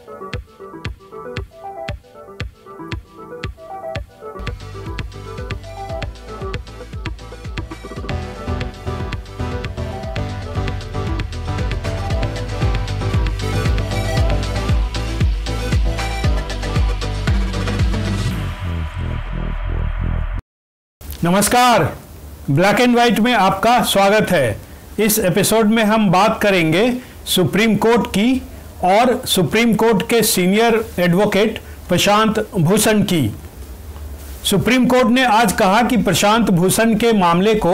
नमस्कार, black and white में आपका स्वागत है। इस एपिसोड में हम बात करेंगे सुप्रीम कोर्ट की और सुप्रीम कोर्ट के सीनियर एडवोकेट प्रशांत भूषण की। सुप्रीम कोर्ट ने आज कहा कि प्रशांत भूषण के मामले को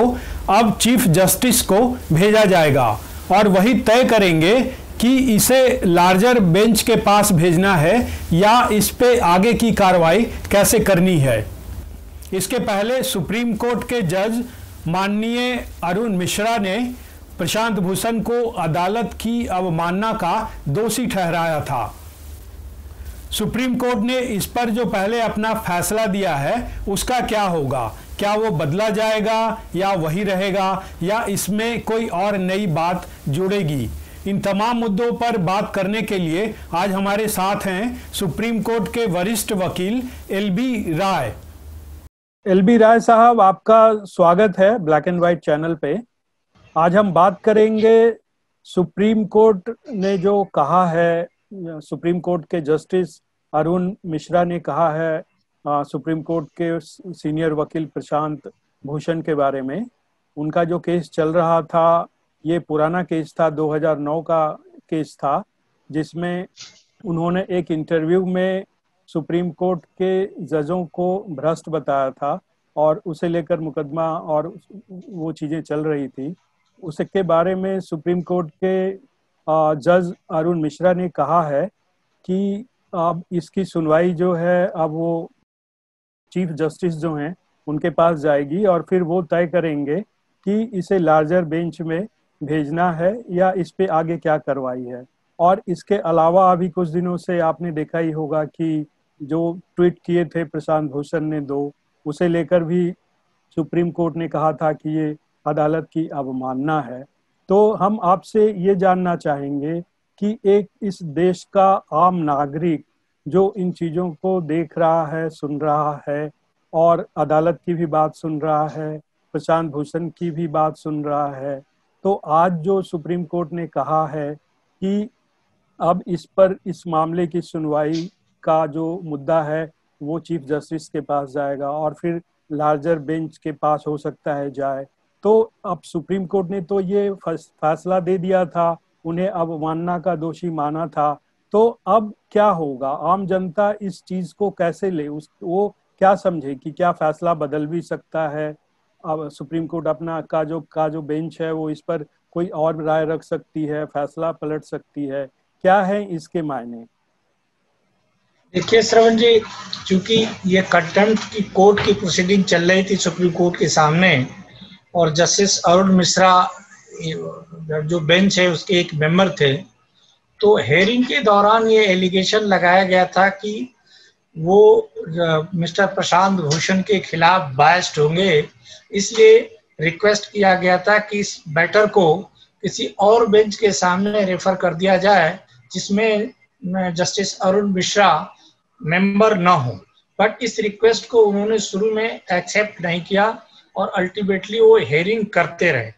अब चीफ जस्टिस को भेजा जाएगा और वही तय करेंगे कि इसे लार्जर बेंच के पास भेजना है या इस पे आगे की कार्रवाई कैसे करनी है। इसके पहले सुप्रीम कोर्ट के जज माननीय अरुण मिश्रा ने प्रशांत भूषण को अदालत की अवमानना का दोषी ठहराया था। सुप्रीम कोर्ट ने इस पर जो पहले अपना फैसला दिया है उसका क्या होगा, क्या वो बदला जाएगा या वही रहेगा या इसमें कोई और नई बात जुड़ेगी। इन तमाम मुद्दों पर बात करने के लिए आज हमारे साथ हैं सुप्रीम कोर्ट के वरिष्ठ वकील एलबी राय। एलबी राय साहब, आपका स्वागत है ब्लैक एंड व्हाइट चैनल पे। आज हम बात करेंगे सुप्रीम कोर्ट ने जो कहा है, सुप्रीम कोर्ट के जस्टिस अरुण मिश्रा ने कहा है सुप्रीम कोर्ट के सीनियर वकील प्रशांत भूषण के बारे में। उनका जो केस चल रहा था, ये पुराना केस था, 2009 का केस था, जिसमें उन्होंने एक इंटरव्यू में सुप्रीम कोर्ट के जजों को भ्रष्ट बताया था और उसे लेकर मुकदमा और वो चीज़ें चल रही थी। उसके बारे में सुप्रीम कोर्ट के जज अरुण मिश्रा ने कहा है कि अब इसकी सुनवाई जो है अब वो चीफ जस्टिस जो हैं उनके पास जाएगी और फिर वो तय करेंगे कि इसे लार्जर बेंच में भेजना है या इस पे आगे क्या कार्रवाई है। और इसके अलावा अभी कुछ दिनों से आपने देखा ही होगा कि जो ट्वीट किए थे प्रशांत भूषण ने उसे लेकर भी सुप्रीम कोर्ट ने कहा था कि ये अदालत की अवमानना है। तो हम आपसे ये जानना चाहेंगे कि एक इस देश का आम नागरिक जो इन चीज़ों को देख रहा है, सुन रहा है और अदालत की भी बात सुन रहा है, प्रशांत भूषण की भी बात सुन रहा है, तो आज जो सुप्रीम कोर्ट ने कहा है कि अब इस पर इस मामले की सुनवाई का जो मुद्दा है वो चीफ जस्टिस के पास जाएगा और फिर लार्जर बेंच के पास हो सकता है जाए। तो अब सुप्रीम कोर्ट ने तो ये फैसला दे दिया था, उन्हें अवमानना का दोषी माना था, तो अब क्या होगा? आम जनता इस चीज को कैसे ले, वो क्या समझे कि क्या फैसला बदल भी सकता है? अब सुप्रीम कोर्ट अपना का जो बेंच है वो इस पर कोई और राय रख सकती है, फैसला पलट सकती है। क्या है इसके मायने? देखिए श्रवण जी, चूंकि ये कंटेम्प्ट की कोर्ट की प्रोसीडिंग चल रही थी सुप्रीम कोर्ट के सामने और जस्टिस अरुण मिश्रा जो बेंच है उसके एक मेंबर थे, तो हेयरिंग के दौरान ये एलिगेशन लगाया गया था कि वो मिस्टर प्रशांत भूषण के खिलाफ बायस्ड होंगे, इसलिए रिक्वेस्ट किया गया था कि इस मैटर को किसी और बेंच के सामने रेफर कर दिया जाए जिसमें जस्टिस अरुण मिश्रा मेंबर ना हो। बट इस रिक्वेस्ट को उन्होंने शुरू में एक्सेप्ट नहीं किया और अल्टीमेटली वो हेयरिंग करते रहे।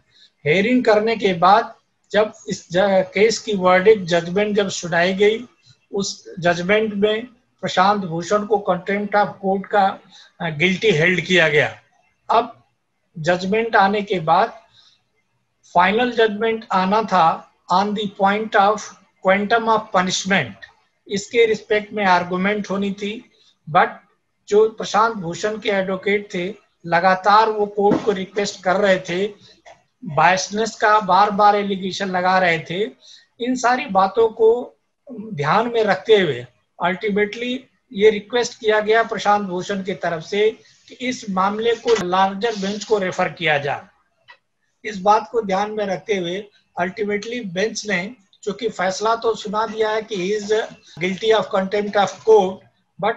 हेयरिंग करने के बाद जब इस केस की वर्डिक्ट जजमेंट जब सुनाई गई, उस जजमेंट में प्रशांत भूषण को कंटेम्प्ट ऑफ कोर्ट का गिल्टी हेल्ड किया गया। अब जजमेंट आने के बाद फाइनल जजमेंट आना था on the point of quantum of punishment, इसके रिस्पेक्ट में आर्गुमेंट होनी थी। बट जो प्रशांत भूषण के एडवोकेट थे लगातार वो कोर्ट को रिक्वेस्ट कर रहे थे, बायसनेस का बार बार एलिगेशन लगा रहे थे। इन सारी बातों को ध्यान में रखते हुए अल्टीमेटली ये रिक्वेस्ट किया गया प्रशांत भूषण की तरफ से कि इस मामले को लार्जर बेंच को रेफर किया जाए। इस बात को ध्यान में रखते हुए अल्टीमेटली बेंच ने, चूंकि फैसला तो सुना दिया है कि he is guilty of contempt of court, but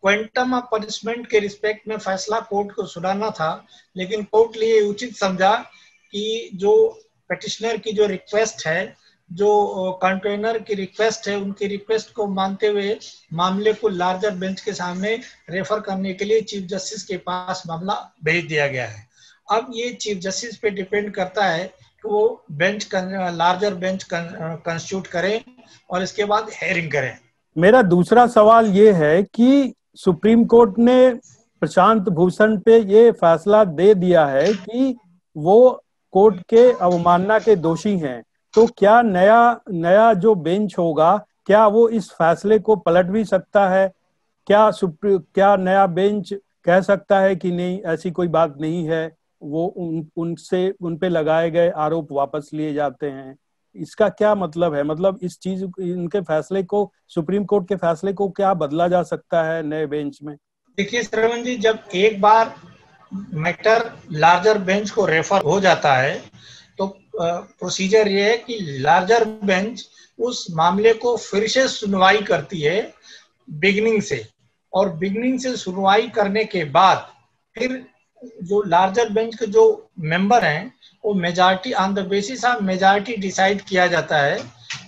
quantum of punishment के रिस्पेक्ट में फैसला कोर्ट को सुनाना था, लेकिन कोर्ट लिए उचित समझा कि जो पिटिशनर की जो रिक्वेस्ट है जो कंटेनर की रिक्वेस्ट है, उनकी रिक्वेस्ट को मानते हुए मामले को लार्जर बेंच के सामने रेफर करने के लिए चीफ जस्टिस के पास मामला भेज दिया गया है। अब ये चीफ जस्टिस पे डिपेंड करता है कि वो बेंच लार्जर बेंच कंस्टिट्यूट करें और इसके बाद हेयरिंग करें। मेरा दूसरा सवाल ये है कि सुप्रीम कोर्ट ने प्रशांत भूषण पे ये फैसला दे दिया है कि वो कोर्ट के अवमानना के दोषी हैं, तो क्या नया जो बेंच होगा, क्या वो इस फैसले को पलट भी सकता है? क्या नया बेंच कह सकता है कि नहीं, ऐसी कोई बात नहीं है, वो उन पे लगाए गए आरोप वापस लिए जाते हैं? इसका क्या मतलब है? मतलब इस चीज, इनके फैसले को, सुप्रीम कोर्ट के फैसले को क्या बदला जा सकता है नए बेंच में? देखिए श्रवण जी, जब एक बार मैटर लार्जर बेंच को रेफर हो जाता है तो प्रोसीजर ये है कि लार्जर बेंच उस मामले को फिर से सुनवाई करती है बिगनिंग से, और बिगनिंग से सुनवाई करने के बाद फिर जो लार्जर बेंच के जो मेंबर हैं वो majority, on the basis of majority decide किया जाता है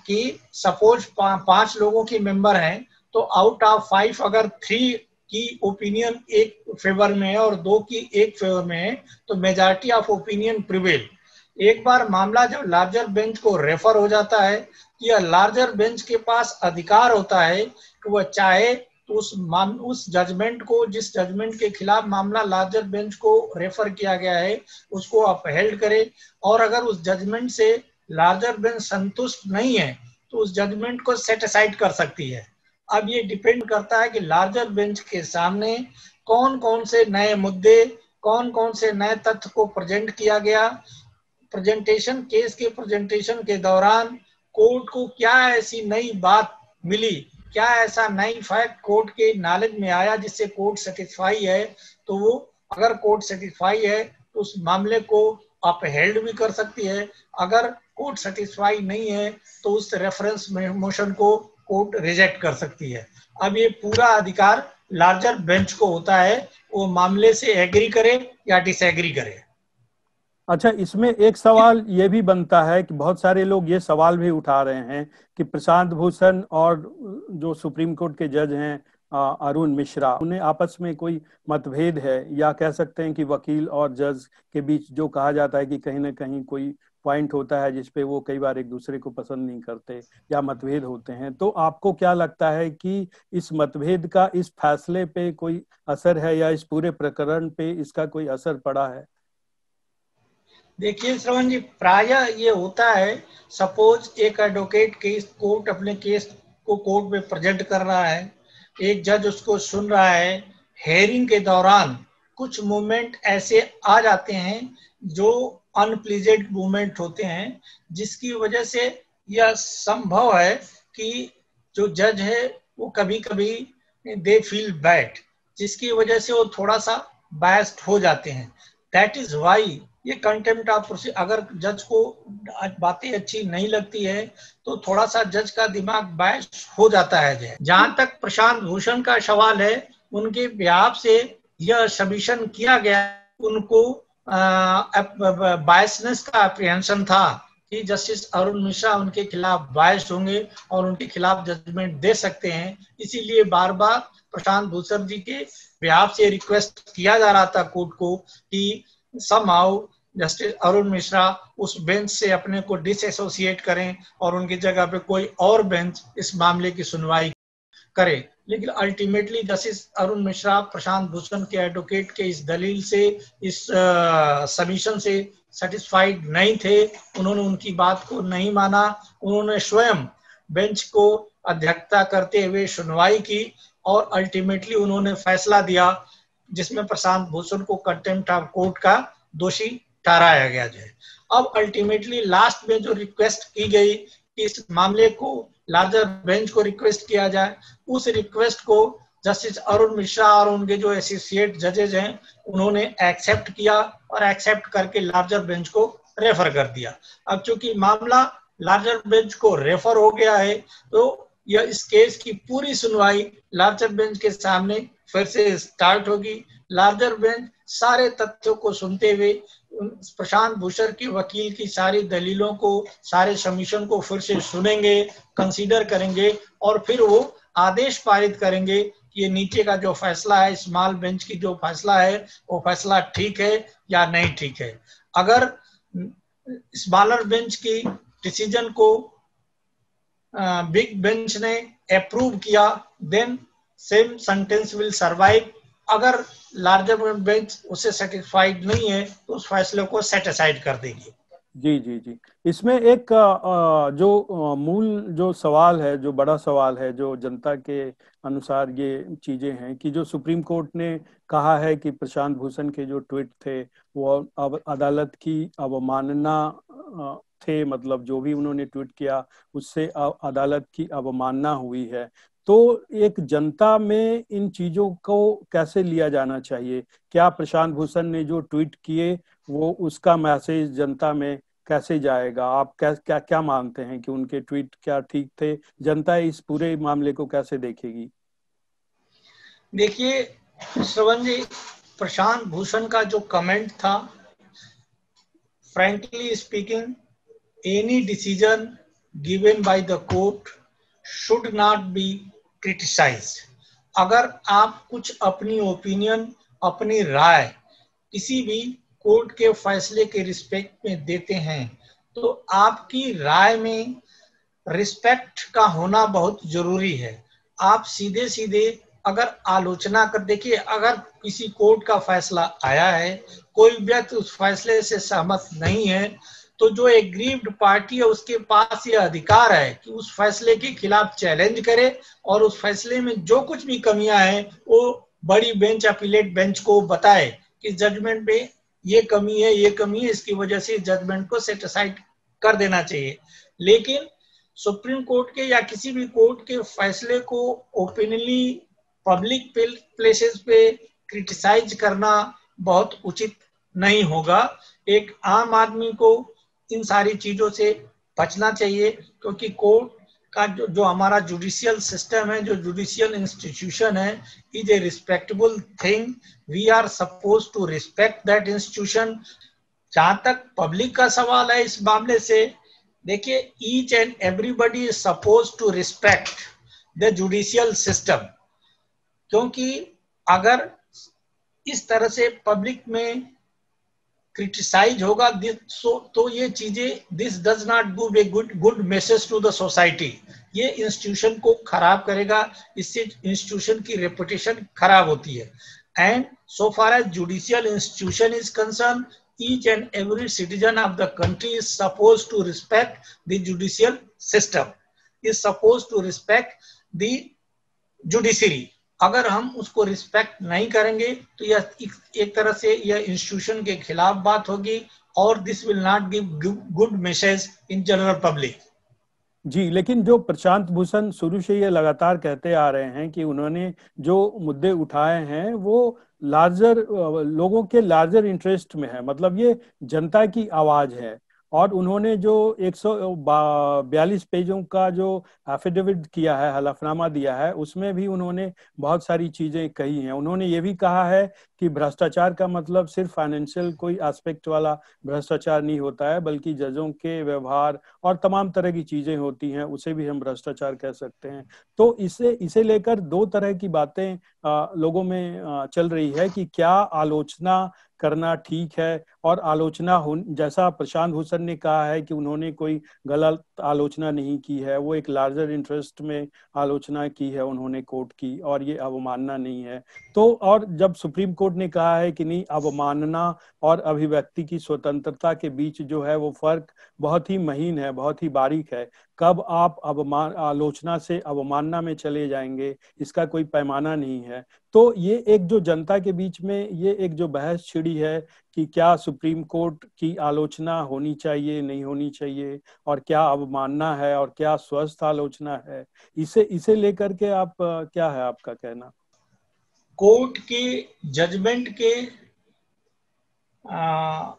कि सपोज 5 लोगों की मेंबर हैं तो आउट ऑफ 5 अगर 3 की ओपिनियन एक फेवर में है और 2 की एक फेवर में है तो मेजॉरिटी ऑफ ओपिनियन प्रिवेल। एक बार मामला जब लार्जर बेंच को रेफर हो जाता है, या लार्जर बेंच के पास अधिकार होता है कि वह चाहे तो उस जजमेंट को, जिस जजमेंट के खिलाफ मामला लार्जर बेंच को रेफर किया गया है, उसको अपहेल्ड करे, और अगर उस जजमेंट से लार्जर बेंच संतुष्ट नहीं है तो उस जजमेंट को सेट असाइड कर सकती है। अब ये डिपेंड करता है कि लार्जर बेंच के सामने कौन कौन से नए मुद्दे, कौन कौन से नए तथ्य को प्रेजेंट किया गया, केस के प्रेजेंटेशन के दौरान कोर्ट को क्या ऐसी नई बात मिली, क्या ऐसा नई फैक्ट कोर्ट के नॉलेज में आया जिससे कोर्ट सेटिस्फाई है, तो वो अगर कोर्ट सेटिस्फाई है तो उस मामले को अपहेल्ड भी कर सकती है। अगर कोर्ट सेटिस्फाई नहीं है तो उस रेफरेंस मोशन को कोर्ट रिजेक्ट कर सकती है। अब ये पूरा अधिकार लार्जर बेंच को होता है, वो मामले से एग्री करे या डिसएग्री करे। अच्छा, इसमें एक सवाल ये भी बनता है कि बहुत सारे लोग ये सवाल भी उठा रहे हैं कि प्रशांत भूषण और जो सुप्रीम कोर्ट के जज हैं अरुण मिश्रा, उन्हें आपस में कोई मतभेद है, या कह सकते हैं कि वकील और जज के बीच जो कहा जाता है कि कहीं ना कहीं कोई पॉइंट होता है जिसपे वो कई बार एक दूसरे को पसंद नहीं करते या मतभेद होते हैं। तो आपको क्या लगता है कि इस मतभेद का इस फैसले पे कोई असर है, या इस पूरे प्रकरण पे इसका कोई असर पड़ा है? देखिए श्रवण जी, प्रायः ये होता है, सपोज एक एडवोकेट कोर्ट अपने केस को कोर्ट में प्रेजेंट कर रहा है, एक जज उसको सुन रहा है, हेयरिंग के दौरान कुछ मूवमेंट ऐसे आ जाते हैं जो अनप्लीजेंट मूवमेंट होते हैं, जिसकी वजह से यह संभव है कि जो जज है वो कभी कभी दे फील बैड, जिसकी वजह से वो थोड़ा सा बायस्ड हो जाते हैं। दैट इज वाई ये कंटेम्प्ट ऑफ प्रोसीजर, अगर जज को बातें अच्छी नहीं लगती है तो थोड़ा सा जज का दिमाग बायस हो जाता है। जहां तक प्रशांत भूषण का सवाल है, उनके बिहाफ से यह सबमिशन किया गया, उनको बायसनेस का अप्रीहेंशन था कि जस्टिस अरुण मिश्रा उनके खिलाफ बायस होंगे और उनके खिलाफ जजमेंट दे सकते हैं। इसीलिए बार बार प्रशांत भूषण जी के बिहाफ से रिक्वेस्ट किया जा रहा था कोर्ट को कि समहाउ जस्टिस अरुण मिश्रा उस बेंच से अपने को डिसएसोसिएट करें और उनकी जगह पे कोई और बेंच इस मामले की सुनवाई करे। लेकिन अल्टीमेटली जस्टिस अरुण मिश्रा प्रशांत भूषण के एडवोकेट के इस दलील से, इस सबमिशन से सेटिस्फाइड नहीं थे। उन्होंने उनकी बात को नहीं माना, उन्होंने स्वयं बेंच को अध्यक्षता करते हुए सुनवाई की और अल्टीमेटली उन्होंने फैसला दिया जिसमें प्रशांत भूषण को कंटेम्प्ट ऑफ कोर्ट का दोषी ठहराया गया है। अब अल्टीमेटली लास्ट में जो रिक्वेस्ट की गई कि इस मामले को लार्जर बेंच को रिक्वेस्ट किया जाए, उस रिक्वेस्ट को जस्टिस अरुण मिश्रा और उनके जो एसोसिएट जजेज हैं उन्होंने एक्सेप्ट किया और एक्सेप्ट करके लार्जर बेंच को रेफर कर दिया। अब चूंकि मामला लार्जर बेंच को रेफर हो गया है तो यह इस केस की पूरी सुनवाई लार्जर बेंच के सामने फिर से स्टार्ट होगी। लार्जर बेंच सारे तथ्यों को सुनते हुए प्रशांत भूषण की वकील की सारी दलीलों को, सारे सबमिशन को फिर से सुनेंगे, कंसीडर करेंगे और फिर वो आदेश पारित करेंगे कि ये नीचे का जो फैसला है, स्मॉल बेंच की जो फैसला है, वो फैसला ठीक है या नहीं ठीक है। अगर स्मॉलर बेंच की डिसीजन को बिग बेंच ने अप्रूव किया, then same sentence will survive. अगर लार्जर बेंच उससे सेटिस्फाइड नहीं है तो उस फैसले को सेट असाइड कर देगी। जी जी जी। इसमें एक जो मूल जो सवाल है, जो बड़ा सवाल है, जो जनता के अनुसार ये चीजें हैं कि जो सुप्रीम कोर्ट ने कहा है कि प्रशांत भूषण के जो ट्वीट थे वो अब अदालत की अवमानना थे, मतलब जो भी उन्होंने ट्वीट किया उससे अदालत की अवमानना हुई है। तो एक जनता में इन चीजों को कैसे लिया जाना चाहिए? क्या प्रशांत भूषण ने जो ट्वीट किए वो उसका मैसेज जनता में कैसे जाएगा? आप क्या क्या क्या मानते हैं कि उनके ट्वीट क्या ठीक थे? जनता इस पूरे मामले को कैसे देखेगी? देखिए श्रवण जी, प्रशांत भूषण का जो कमेंट था, frankly speaking, any decision given by the court should not be criticized. अगर आप कुछ अपनी ओपिनियन, अपनी राय किसी भी कोर्ट के फैसले के रिस्पेक्ट में देते हैं तो आपकी राय में रिस्पेक्ट का होना बहुत जरूरी है। आप सीधे सीधे अगर आलोचना कर, देखिए अगर किसी कोर्ट का फैसला आया है, कोई व्यक्ति उस फैसले से सहमत नहीं है, तो जो एग्रीव्ड पार्टी है उसके पास ये अधिकार है कि उस फैसले के खिलाफ चैलेंज करे और उस फैसले में जो कुछ भी कमियां हैं वो बड़ी बेंच, अपीलेट बेंच को बताए कि जजमेंट में ये कमी है, ये कमी है, इसकी वजह से जजमेंट को सेट असाइड कर देना चाहिए। लेकिन सुप्रीम कोर्ट के या किसी भी कोर्ट के फैसले को ओपनली पब्लिक प्लेसेस पे क्रिटिसाइज करना बहुत उचित नहीं होगा। एक आम आदमी को इन सारी चीजों से बचना चाहिए, क्योंकि कोर्ट का जो हमारा जुडिशियल सिस्टम है, जो जुडिशियल इंस्टीट्यूशन है, is a respectable thing. We are suppose to respect that institution. जहां तक पब्लिक का सवाल है इस मामले से, देखिए each and everybody is suppose to respect the judicial system, क्योंकि अगर इस तरह से पब्लिक में क्रिटिसाइज होगा तो ये चीजें, this does not give a good message to the society. ये इंस्टीट्यूशन को खराब करेगा, इससे इंस्टीट्यूशन की रेपुटेशन खराब होती है। And so far as judicial institution is concern, each and every citizen of the country is supposed to respect the judicial system, is supposed to respect the judiciary। अगर हम उसको रिस्पेक्ट नहीं करेंगे तो यह एक तरह से यह इंस्टीट्यूशन के खिलाफ बात होगी और this will not give good message in general public. जी, लेकिन जो प्रशांत भूषण शुरू से ये लगातार कहते आ रहे हैं कि उन्होंने जो मुद्दे उठाए हैं वो लार्जर लोगों के लार्जर इंटरेस्ट में है, मतलब ये जनता की आवाज है। और उन्होंने जो 142 पेजों का जो एफिडेविट किया है, हलफनामा दिया है, उसमें भी उन्होंने बहुत सारी चीजें कही हैं। उन्होंने ये भी कहा है कि भ्रष्टाचार का मतलब सिर्फ फाइनेंशियल कोई एस्पेक्ट वाला भ्रष्टाचार नहीं होता है, बल्कि जजों के व्यवहार और तमाम तरह की चीजें होती हैं, उसे भी हम भ्रष्टाचार कह सकते हैं। तो इसे लेकर दो तरह की बातें लोगों में चल रही है कि क्या आलोचना करना ठीक है, और आलोचना हो, जैसा प्रशांत भूषण ने कहा है कि उन्होंने कोई गलत आलोचना नहीं की है, वो एक लार्जर इंटरेस्ट में आलोचना की है उन्होंने कोर्ट की, और ये अवमानना नहीं है। तो और जब सुप्रीम कोर्ट ने कहा है कि नहीं, अवमानना और अभिव्यक्ति की स्वतंत्रता के बीच जो है वो फर्क बहुत ही महीन है, बहुत ही बारीक है। कब आप आलोचना से अवमानना में चले जाएंगे, इसका कोई पैमाना नहीं है। तो ये एक जो जनता के बीच में ये एक जो बहस छिड़ी है कि क्या सुप्रीम कोर्ट की आलोचना होनी चाहिए, नहीं होनी चाहिए, और क्या अवमानना है और क्या स्वस्थ आलोचना है, इसे लेकर के आप क्या है आपका कहना? कोर्ट के जजमेंट के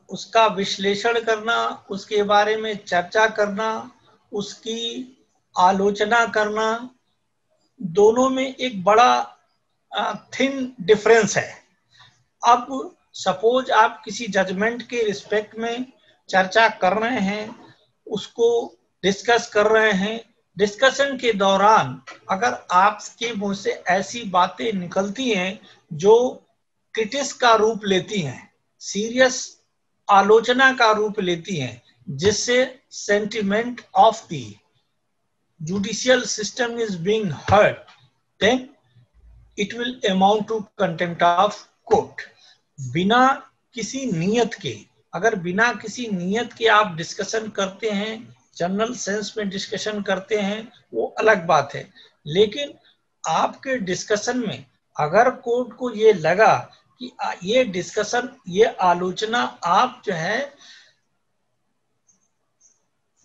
उसका विश्लेषण करना, उसके बारे में चर्चा करना, उसकी आलोचना करना, दोनों में एक बड़ा थिन डिफरेंस है। अब सपोज आप किसी जजमेंट के रिस्पेक्ट में चर्चा कर रहे हैं, उसको डिस्कस कर रहे हैं, डिस्कशन के दौरान अगर आपके मुंह से ऐसी बातें निकलती हैं जो क्रिटिस का रूप लेती हैं, सीरियस आलोचना का रूप लेती हैं, जिससे sentiment of the judicial system is being hurt, then it will amount to contempt of court. बिना किसी नियत के, अगर बिना किसी नियत के आप डिस्कशन करते हैं, जनरल सेंस में डिस्कशन करते हैं, वो अलग बात है। लेकिन आपके डिस्कशन में अगर कोर्ट को ये लगा कि ये डिस्कशन, ये आलोचना आप जो है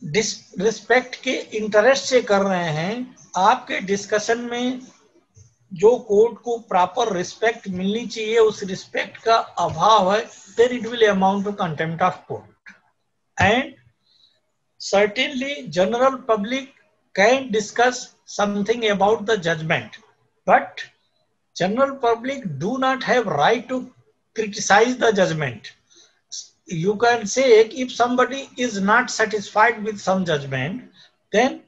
डिसरिस्पेक्ट के इंटरेस्ट से कर रहे हैं, आपके डिस्कशन में जो कोर्ट को प्रॉपर रिस्पेक्ट मिलनी चाहिए उस रिस्पेक्ट का अभाव है, then it will amount to contempt of court. And certainly general public can discuss something about the judgment, but general public do not have right to criticize the judgment. You can say if somebody is not satisfied with some judgment, then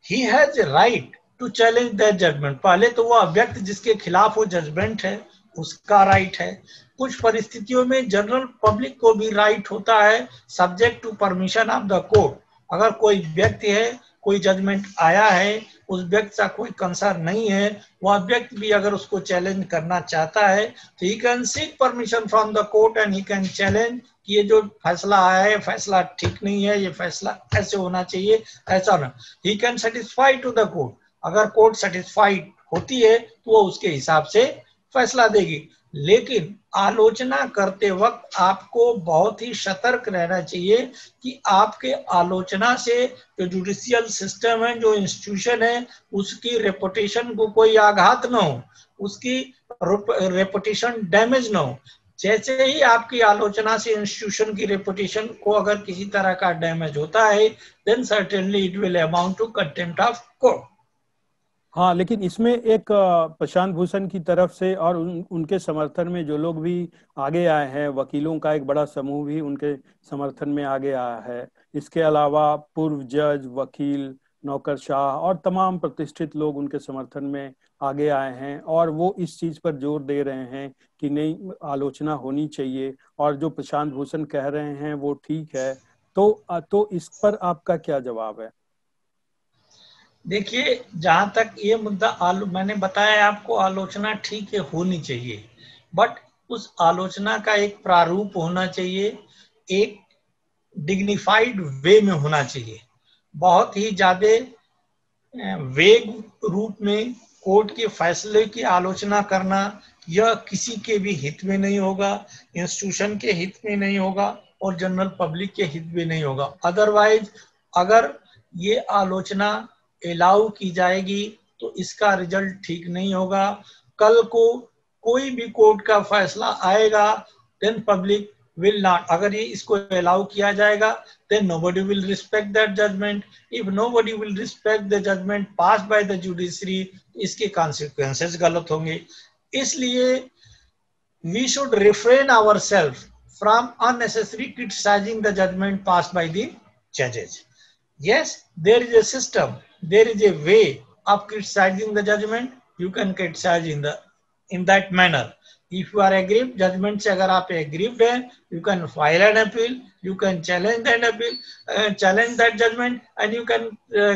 he has a right to challenge that judgment. पहले तो वो अभ्यक्त जिसके खिलाफ वो judgement है उसका right है। कुछ परिस्थितियों में जनरल पब्लिक को भी राइट होता है, subject to permission of the court. अगर कोई व्यक्ति है, कोई जजमेंट आया है, उस व्यक्ति का कोई कंसर्न नहीं है, वह व्यक्ति भी अगर उसको चैलेंज करना चाहता है तो he can seek permission from the court and he can challenge कि ये जो फैसला आया है फैसला ठीक नहीं है, ये फैसला ऐसे होना चाहिए, ऐसा ना। He can satisfy to the court. अगर कोर्ट सेटिस्फाइड होती है तो वो उसके हिसाब से फैसला देगी। लेकिन आलोचना करते वक्त आपको बहुत ही सतर्क रहना चाहिए कि आपके आलोचना से जो जुडिशियल सिस्टम है, जो इंस्टीट्यूशन है, उसकी रेपुटेशन को कोई आघात न हो, उसकी रेपुटेशन डैमेज न हो। जैसे ही आपकी आलोचना से इंस्टीट्यूशन की रेपुटेशन को अगर किसी तरह का डैमेज होता है, then certainly it will amount to contempt of court. हाँ, लेकिन इसमें एक प्रशांत भूषण की तरफ से और उनके समर्थन में जो लोग भी आगे आए हैं, वकीलों का एक बड़ा समूह भी उनके समर्थन में आगे आया है। इसके अलावा पूर्व जज, वकील, नौकरशाह और तमाम प्रतिष्ठित लोग उनके समर्थन में आगे आए हैं और वो इस चीज पर जोर दे रहे हैं कि नहीं, आलोचना होनी चाहिए और जो प्रशांत भूषण कह रहे हैं वो ठीक है। तो इस पर आपका क्या जवाब है? देखिए, जहां तक ये मुद्दा मैंने बताया आपको, आलोचना ठीक है, होनी चाहिए, बट उस आलोचना का एक प्रारूप होना चाहिए, एक डिग्निफाइड वे में होना चाहिए। बहुत ही ज्यादा वेग रूप में कोर्ट के फैसले की आलोचना करना यह किसी के भी हित में नहीं होगा, इंस्टीट्यूशन के हित में नहीं होगा और जनरल पब्लिक के हित में नहीं होगा। अदरवाइज अगर ये आलोचना अलाउ की जाएगी तो इसका रिजल्ट ठीक नहीं होगा। कल को कोई भी कोर्ट का फैसला आएगा, देन पब्लिक विल नॉट, अगर ये इसको अलाउ किया जाएगा, then nobody will respect that judgment. If nobody will respect the judgment pass by the judiciary, इसके कॉन्सिक्वेंसेस गलत होंगे। इसलिए we should refrain ourselves from unnecessary criticising the judgment pass by the जजेस। Yes, there is a system, there is a way of criticizing the judgment. You can criticize in that manner. If you are aggrieved, judgment से अगर आप aggrieved हैं, you can file an appeal, you can challenge that appeal, challenge that judgment, and you can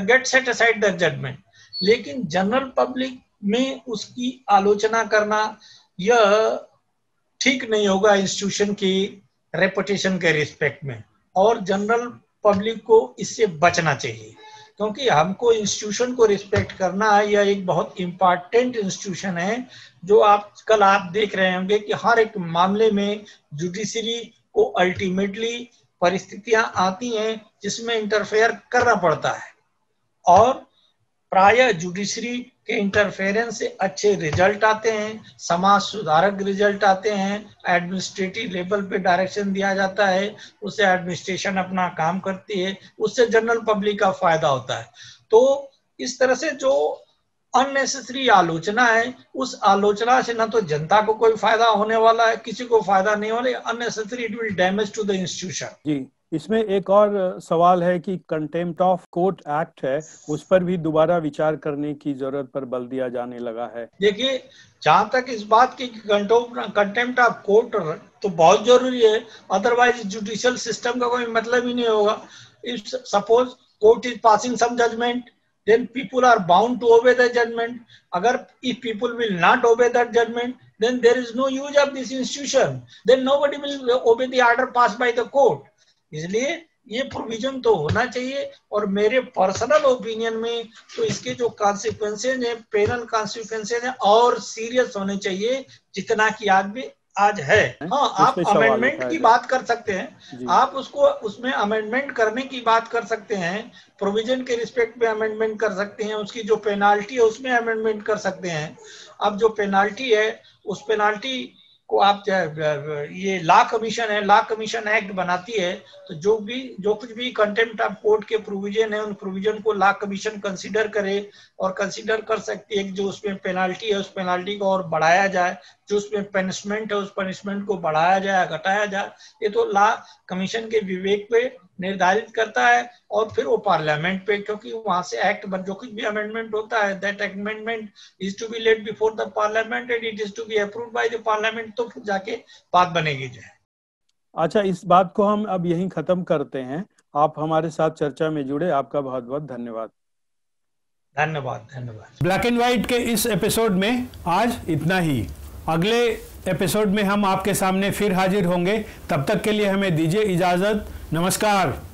get set aside that judgment. लेकिन general public में उसकी आलोचना करना यह ठीक नहीं होगा इंस्टीट्यूशन की रेपुटेशन के रिस्पेक्ट में, और जनरल पब्लिक को इससे बचना चाहिए, क्योंकि हमको इंस्टीट्यूशन को रिस्पेक्ट करना है। यह एक बहुत इंपॉर्टेंट इंस्टीट्यूशन है जो आजकल आप देख रहे होंगे कि हर एक मामले में जुडिशरी को अल्टीमेटली परिस्थितियां आती हैं जिसमें इंटरफेयर करना पड़ता है, और प्रायः जुडिशरी के इंटरफेरेंस से अच्छे रिजल्ट आते हैं, समाज सुधारक रिजल्ट आते हैं, एडमिनिस्ट्रेटिव लेवल पे डायरेक्शन दिया जाता है, उससे एडमिनिस्ट्रेशन अपना काम करती है, उससे जनरल पब्लिक का फायदा होता है। तो इस तरह से जो अननेसेसरी आलोचना है। उस आलोचना से ना तो जनता को कोई फायदा होने वाला है, किसी को फायदा नहीं होने, unnecessary it will damage to the institution. जी, इसमें एक और सवाल है कि कंटेम्प्ट ऑफ कोर्ट एक्ट है, उस पर भी दोबारा विचार करने की जरूरत पर बल दिया जाने लगा है। देखिए, जहां तक इस बात की कंटेम्प्ट ऑफ कोर्ट तो बहुत जरूरी है, अदरवाइज जुडिशियल सिस्टम का कोई मतलब ही नहीं होगा। If suppose court is passing some judgment, then people are bound to obey the judgment. Agar if people will not obey that judgment, then there is no use of this institution, then nobody will obey the order passed by the court. इसलिए ये provision तो होना चाहिए, और मेरे personal opinion में तो इसके जो कॉन्सिक्वेंसेज है, पेनल कॉन्सिक्वेंसेज है, और सीरियस होने चाहिए जितना कि आज है। हाँ, आप अमेंडमेंट की बात कर सकते हैं, आप उसको उसमें अमेंडमेंट करने की बात कर सकते हैं, प्रोविजन के रिस्पेक्ट में अमेंडमेंट कर सकते हैं, उसकी जो पेनाल्टी है उसमें अमेंडमेंट कर सकते हैं। अब जो पेनाल्टी है उस पेनाल्टी को आप ये लॉ कमीशन है, लॉ कमीशन एक्ट बनाती है, तो जो कुछ भी कंटेम्प्ट ऑफ कोर्ट के प्रोविजन है उन प्रोविजन को लॉ कमीशन कंसीडर करे, और कंसीडर कर सकती है कि जो उसमें पेनाल्टी है उस पेनाल्टी को और बढ़ाया जाए, जो उसमें पनिशमेंट है उस पनिशमेंट को बढ़ाया जाए, घटाया जाए। ये तो लॉ कमीशन के विवेक पे निर्धारित करता है, और फिर वो पार्लियामेंट पे, क्योंकि वहां से एक्ट बन, जो कुछ भी अमेंडमेंट होता है, that amendment is to be laid before the parliament and it is to be approved by the parliament, तो फिर जाके बात बनेगी जो है। अच्छा, इस बात को हम अब यहीं खत्म करते हैं। आप हमारे साथ चर्चा में जुड़े, आपका बहुत बहुत धन्यवाद। धन्यवाद। ब्लैक एंड व्हाइट के इस एपिसोड में आज इतना ही। अगले एपिसोड में हम आपके सामने फिर हाजिर होंगे। तब तक के लिए हमें दीजिए इजाजत। नमस्कार।